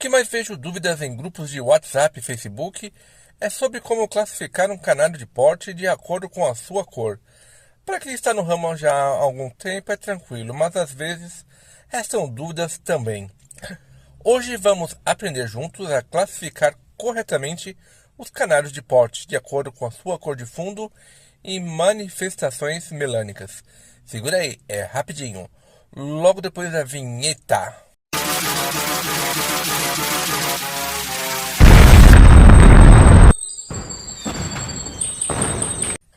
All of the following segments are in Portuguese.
que mais vejo dúvidas em grupos de WhatsApp e Facebook é sobre como classificar um canário de porte de acordo com a sua cor. Para quem está no ramo já há algum tempo é tranquilo, mas às vezes restam dúvidas também. Hoje vamos aprender juntos a classificar corretamente os canários de porte de acordo com a sua cor de fundo e manifestações melânicas. Segura aí, é rapidinho, logo depois da vinheta.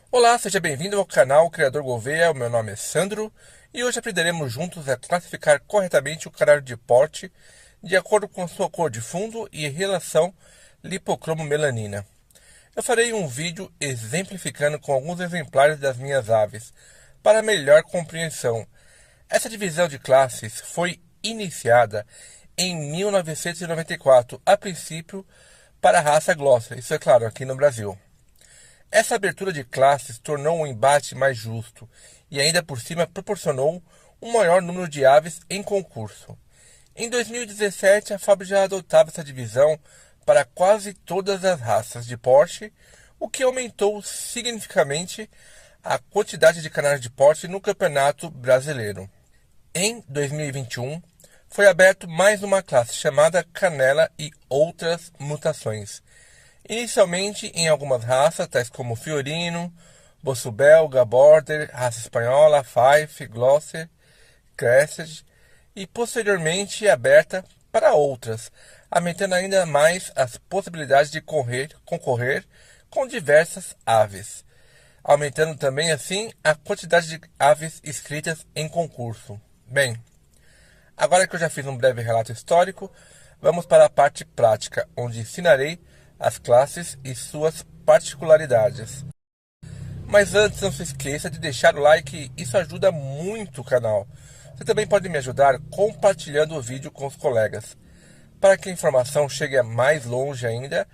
Olá, seja bem-vindo ao canal Criador Gouveia, o meu nome é Sandro e hoje aprenderemos juntos a classificar corretamente o canário de porte de acordo com a sua cor de fundo e relação lipocromo-melanina. Eu farei um vídeo exemplificando com alguns exemplares das minhas aves, para melhor compreensão. Essa divisão de classes foi iniciada em 1994, a princípio para a raça Glosser, isso é claro, aqui no Brasil. Essa abertura de classes tornou o embate mais justo e ainda por cima proporcionou um maior número de aves em concurso. Em 2017, a FAB já adotava essa divisão para quase todas as raças de porte, o que aumentou significativamente a quantidade de canários de porte no Campeonato Brasileiro. Em 2021, foi aberto mais uma classe chamada Canela e Outras Mutações. Inicialmente em algumas raças, tais como Fiorino, Bosso Belga, Border, raça espanhola, Fife, Glosser, Crested, e posteriormente aberta para outras, aumentando ainda mais as possibilidades de concorrer com diversas aves, aumentando também assim a quantidade de aves inscritas em concurso. Bem, agora que eu já fiz um breve relato histórico, vamos para a parte prática, onde ensinarei as classes e suas particularidades. Mas antes, não se esqueça de deixar o like, isso ajuda muito o canal. Você também pode me ajudar compartilhando o vídeo com os colegas, para que a informação chegue mais longe ainda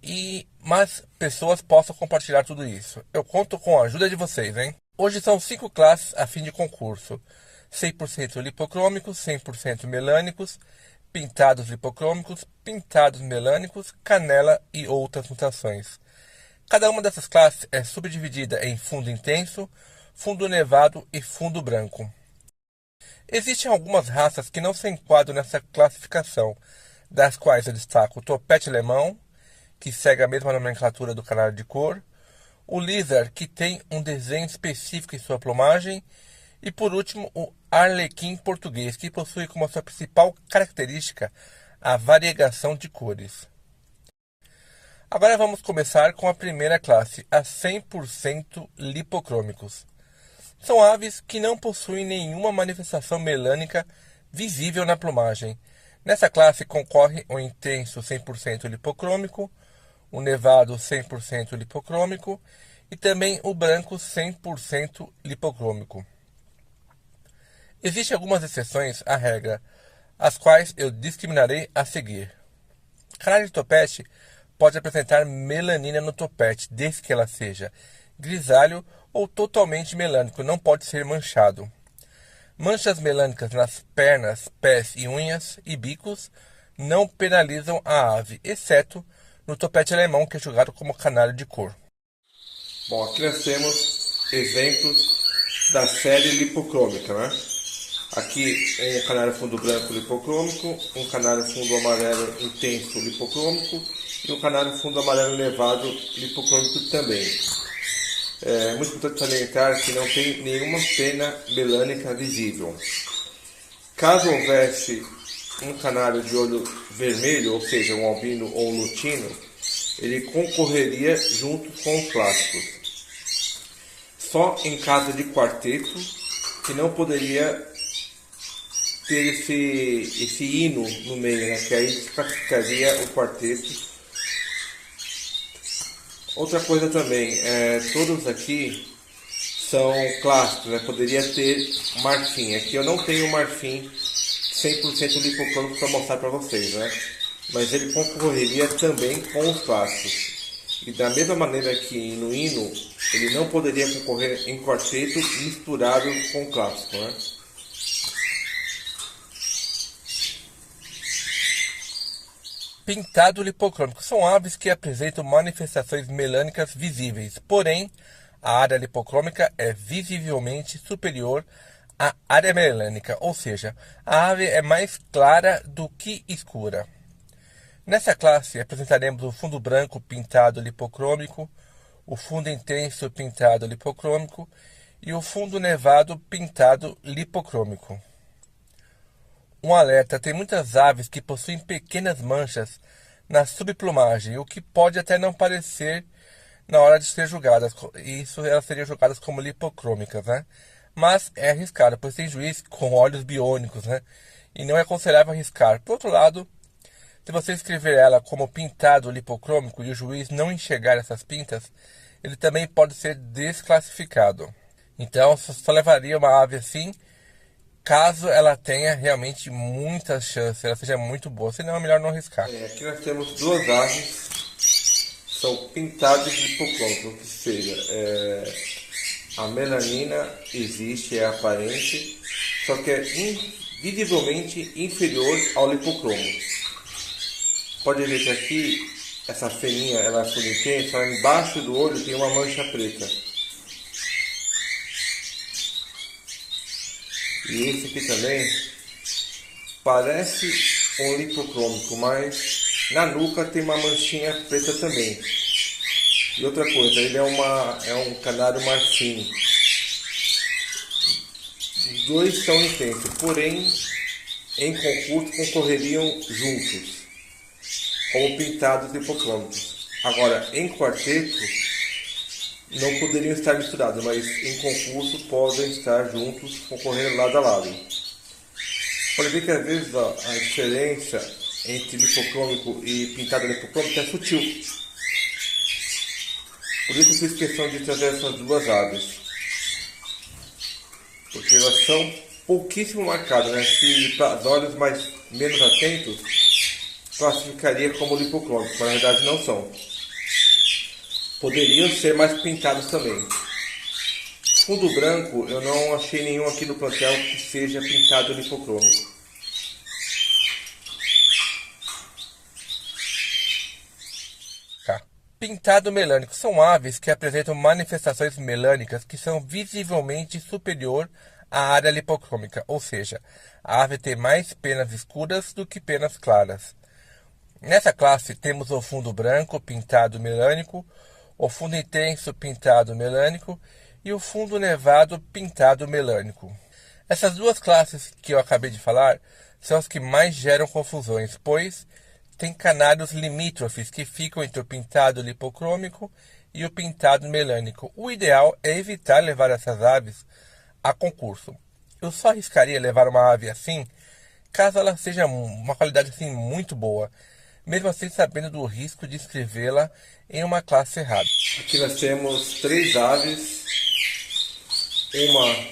e mais pessoas possam compartilhar tudo isso. Eu conto com a ajuda de vocês, hein? Hoje são 5 classes a fim de concurso: 100% lipocrômicos, 100% melânicos, pintados lipocrômicos, pintados melânicos, canela e outras mutações. Cada uma dessas classes é subdividida em fundo intenso, fundo nevado e fundo branco. Existem algumas raças que não se enquadram nessa classificação, das quais eu destaco o topete alemão, que segue a mesma nomenclatura do canário de cor, o lizard, que tem um desenho específico em sua plumagem, e por último o arlequim português, que possui como sua principal característica a variegação de cores. Agora vamos começar com a primeira classe, a 100% lipocrômicos. São aves que não possuem nenhuma manifestação melânica visível na plumagem. Nessa classe concorre o intenso 100% lipocrômico, o nevado 100% lipocrômico e também o branco 100% lipocrômico. Existem algumas exceções à regra, as quais eu discriminarei a seguir. Canário de topete pode apresentar melanina no topete, desde que ela seja grisalho ou totalmente melânico, não pode ser manchado. Manchas melânicas nas pernas, pés e unhas e bicos não penalizam a ave, exceto no topete alemão, que é julgado como canário de cor. Bom, aqui nós temos exemplos da série lipocrômica, né? Aqui é um canário fundo branco lipocrômico, um canário fundo amarelo intenso lipocrômico e um canário fundo amarelo nevado lipocrômico também. É muito importante salientar que não tem nenhuma pena melânica visível. Caso houvesse um canário de olho vermelho, ou seja, um albino ou um lutino, ele concorreria junto com os clássicos. Só em caso de quarteto que não poderia ter esse hino no meio, né? Que aí desclassificaria o quarteto. Outra coisa também, todos aqui são clássicos, né? Poderia ter marfim. Aqui eu não tenho marfim 100% lipocrômico para mostrar para vocês, né? Mas ele concorreria também com os clássicos. E da mesma maneira que no hino, ele não poderia concorrer em quarteto misturado com o clássico, né? Pintado lipocrômico são aves que apresentam manifestações melânicas visíveis, porém, a área lipocrômica é visivelmente superior à área melânica, ou seja, a ave é mais clara do que escura. Nessa classe, apresentaremos o fundo branco pintado lipocrômico, o fundo intenso pintado lipocrômico e o fundo nevado pintado lipocrômico. Um alerta: tem muitas aves que possuem pequenas manchas na subplumagem, o que pode até não parecer na hora de ser julgadas. Isso elas seriam julgadas como lipocrômicas, né? Mas é arriscado, pois tem juiz com olhos biônicos, né? E não é aconselhável arriscar. Por outro lado, se você escrever ela como pintado lipocrômico e o juiz não enxergar essas pintas, ele também pode ser desclassificado. Então, só levaria uma ave assim caso ela tenha realmente muitas chances, ela seja muito boa, senão é melhor não arriscar. Aqui nós temos duas aves, são pintadas de hipocrômico, que seja, a melanina existe, é aparente, só que é visivelmente inferior ao lipocromo. Pode ver que aqui, essa feninha, ela é fundo intenso, embaixo do olho tem uma mancha preta. E esse aqui também parece um lipocrômico, mas na nuca tem uma manchinha preta também. E outra coisa, ele é um canário marfim. Os dois são intensos, porém em concurso concorreriam juntos, como pintados lipocrômicos. Agora, em quarteto, não poderiam estar misturados, mas em concurso podem estar juntos, concorrendo lado a lado. Pode ver que às vezes a diferença entre lipocrômico e pintado lipocrômico é sutil. Por isso eu fiz questão de trazer essas duas aves, porque elas são pouquíssimo marcadas, né? Se para olhos menos atentos, classificaria como lipocrômico, mas na verdade não são. Poderiam ser mais pintados também. Fundo branco, eu não achei nenhum aqui no plantel que seja pintado lipocrômico. Pintado melânico são aves que apresentam manifestações melânicas que são visivelmente superior à área lipocrômica, ou seja, a ave tem mais penas escuras do que penas claras. Nessa classe temos o fundo branco pintado melânico, o fundo intenso pintado melânico e o fundo nevado pintado melânico. Essas duas classes que eu acabei de falar são as que mais geram confusões, pois tem canários limítrofes que ficam entre o pintado lipocrômico e o pintado melânico. O ideal é evitar levar essas aves a concurso. Eu só arriscaria levar uma ave assim caso ela seja uma qualidade assim muito boa, mesmo assim sabendo do risco de inscrevê-la em uma classe errada. Aqui nós temos três aves, uma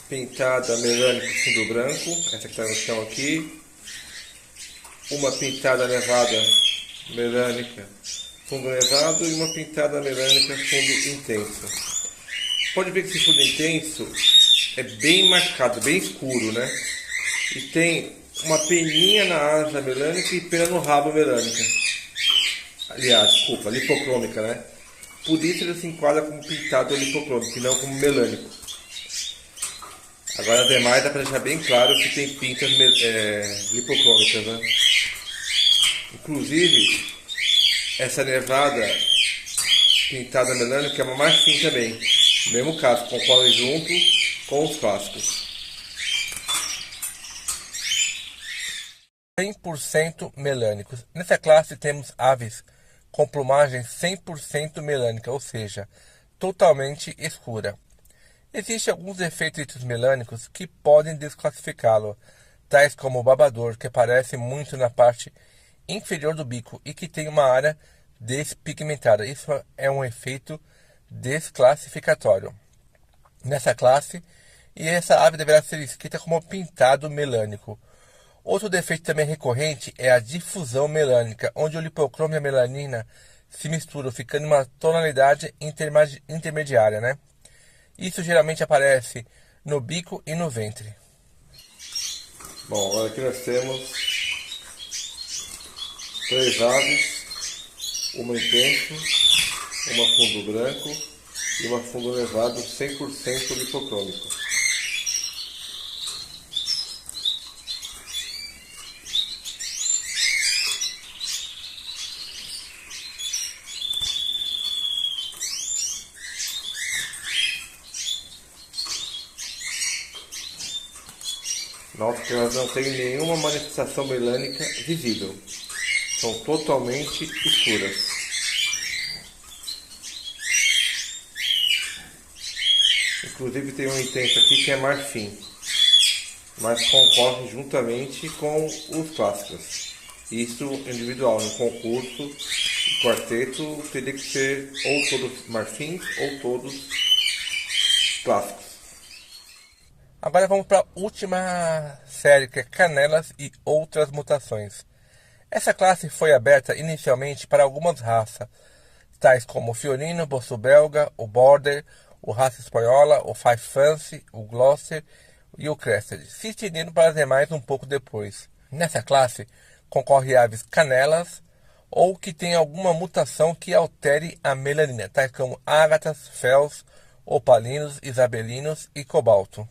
pintada melânico fundo branco, essa que está no chão aqui, uma pintada nevada melânica fundo nevado e uma pintada melânica fundo intenso. Pode ver que esse fundo intenso é bem marcado, bem escuro, né? E tem uma peninha na asa melânica e pena no rabo melânica. Aliás, desculpa, lipocrômica, né? Por isso ele se enquadra como pintado lipocrômico e não como melânico. Agora, ademais, dá para deixar bem claro que tem pintas lipocrômicas, né? Inclusive, essa nevada pintada melânica é uma marfim também. No mesmo caso, concorre junto com os clássicos. 100% melânicos. Nessa classe temos aves com plumagem 100% melânica, ou seja, totalmente escura. Existem alguns defeitos entre os melânicos que podem desclassificá-lo, tais como o babador, que aparece muito na parte inferior do bico e que tem uma área despigmentada. Isso é um efeito desclassificatório. Nessa classe, e essa ave deverá ser escrita como pintado melânico. Outro defeito também recorrente é a difusão melânica, onde o lipocrômio e a melanina se misturam, ficando uma tonalidade intermediária, né? Isso geralmente aparece no bico e no ventre. Bom, agora aqui nós temos 3 aves, uma intenso, uma fundo branco e uma fundo nevado 100% lipocrômico. Nota que elas não têm nenhuma manifestação melânica visível. São totalmente escuras. Inclusive tem um intenso aqui que é marfim, mas concorre juntamente com os clássicos. Isso individual, no concurso, o quarteto teria que ser ou todos marfins ou todos clássicos. Agora vamos para a última série, que é Canelas e Outras Mutações. Essa classe foi aberta inicialmente para algumas raças, tais como o Fiorino, Bosso Belga, o Border, o Raça Espanhola, o Five Fancy, o Gloucester e o Crested, se estendendo para as demais um pouco depois. Nessa classe concorre aves canelas ou que tem alguma mutação que altere a melanina, tais como ágatas, féus, opalinos, isabelinos e cobalto.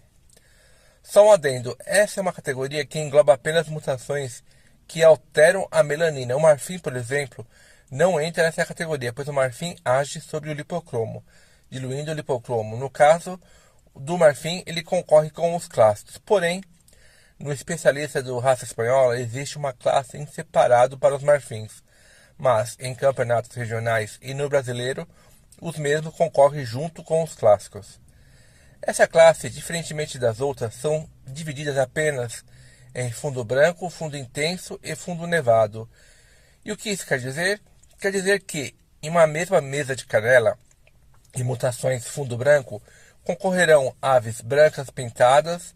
Só um adendo, essa é uma categoria que engloba apenas mutações que alteram a melanina. O marfim, por exemplo, não entra nessa categoria, pois o marfim age sobre o lipocromo, diluindo o lipocromo. No caso do marfim, ele concorre com os clássicos. Porém, no especialista do Raça Espanhola, existe uma classe em separado para os marfins. Mas, em campeonatos regionais e no brasileiro, os mesmos concorrem junto com os clássicos. Essa classe, diferentemente das outras, são divididas apenas em fundo branco, fundo intenso e fundo nevado. E o que isso quer dizer? Quer dizer que, em uma mesma mesa de canela e mutações fundo branco, concorrerão aves brancas pintadas,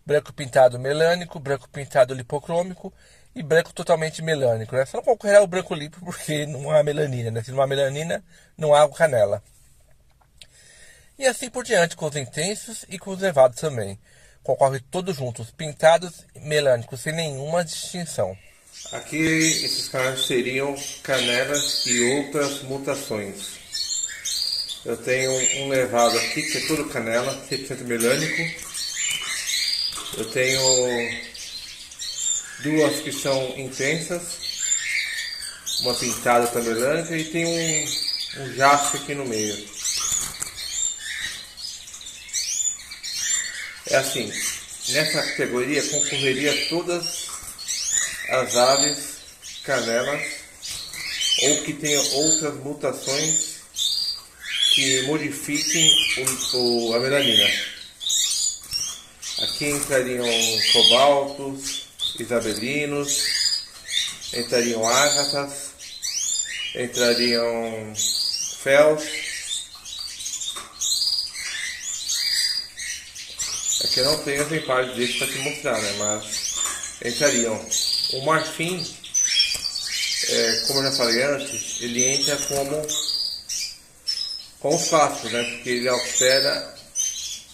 branco pintado melânico, branco pintado lipocrômico e branco totalmente melânico. Né? Só não concorrerá o branco lipo porque não há melanina. Né? Se não há melanina, não há canela. E assim por diante com os intensos e com os nevados também. Concorrem todos juntos, pintados e melânicos, sem nenhuma distinção. Aqui esses canelas seriam canelas e outras mutações. Eu tenho um nevado aqui que é todo canela, 100% melânico. Eu tenho duas que são intensas, uma pintada também melânica e tem um jaspe aqui no meio. É assim, nessa categoria concorreria todas as aves canelas ou que tenham outras mutações que modifiquem a melanina. Aqui entrariam cobaltos, isabelinos, entrariam ágatas, entrariam féus. Aqui eu não tenho exemplares desse para te mostrar, né? Mas entrariam. O marfim, como eu já falei antes, ele entra com os clássicos, né? Porque ele altera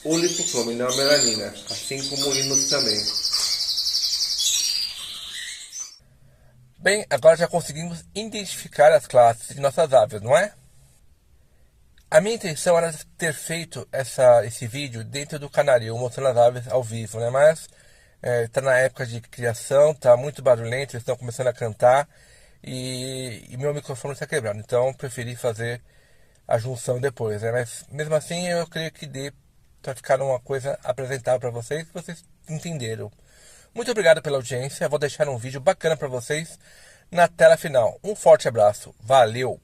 o lipocromo e não a melanina, assim como o linus também. Bem, agora já conseguimos identificar as classes de nossas aves, não é? A minha intenção era ter feito esse vídeo dentro do Canaril, mostrando as aves ao vivo, né? Mas está na época de criação, está muito barulhento, eles estão começando a cantar e meu microfone está quebrado. Então preferi fazer a junção depois, né? Mas mesmo assim eu creio que dê para ficar uma coisa apresentável para vocês, que vocês entenderam. Muito obrigado pela audiência, vou deixar um vídeo bacana para vocês na tela final. Um forte abraço, valeu!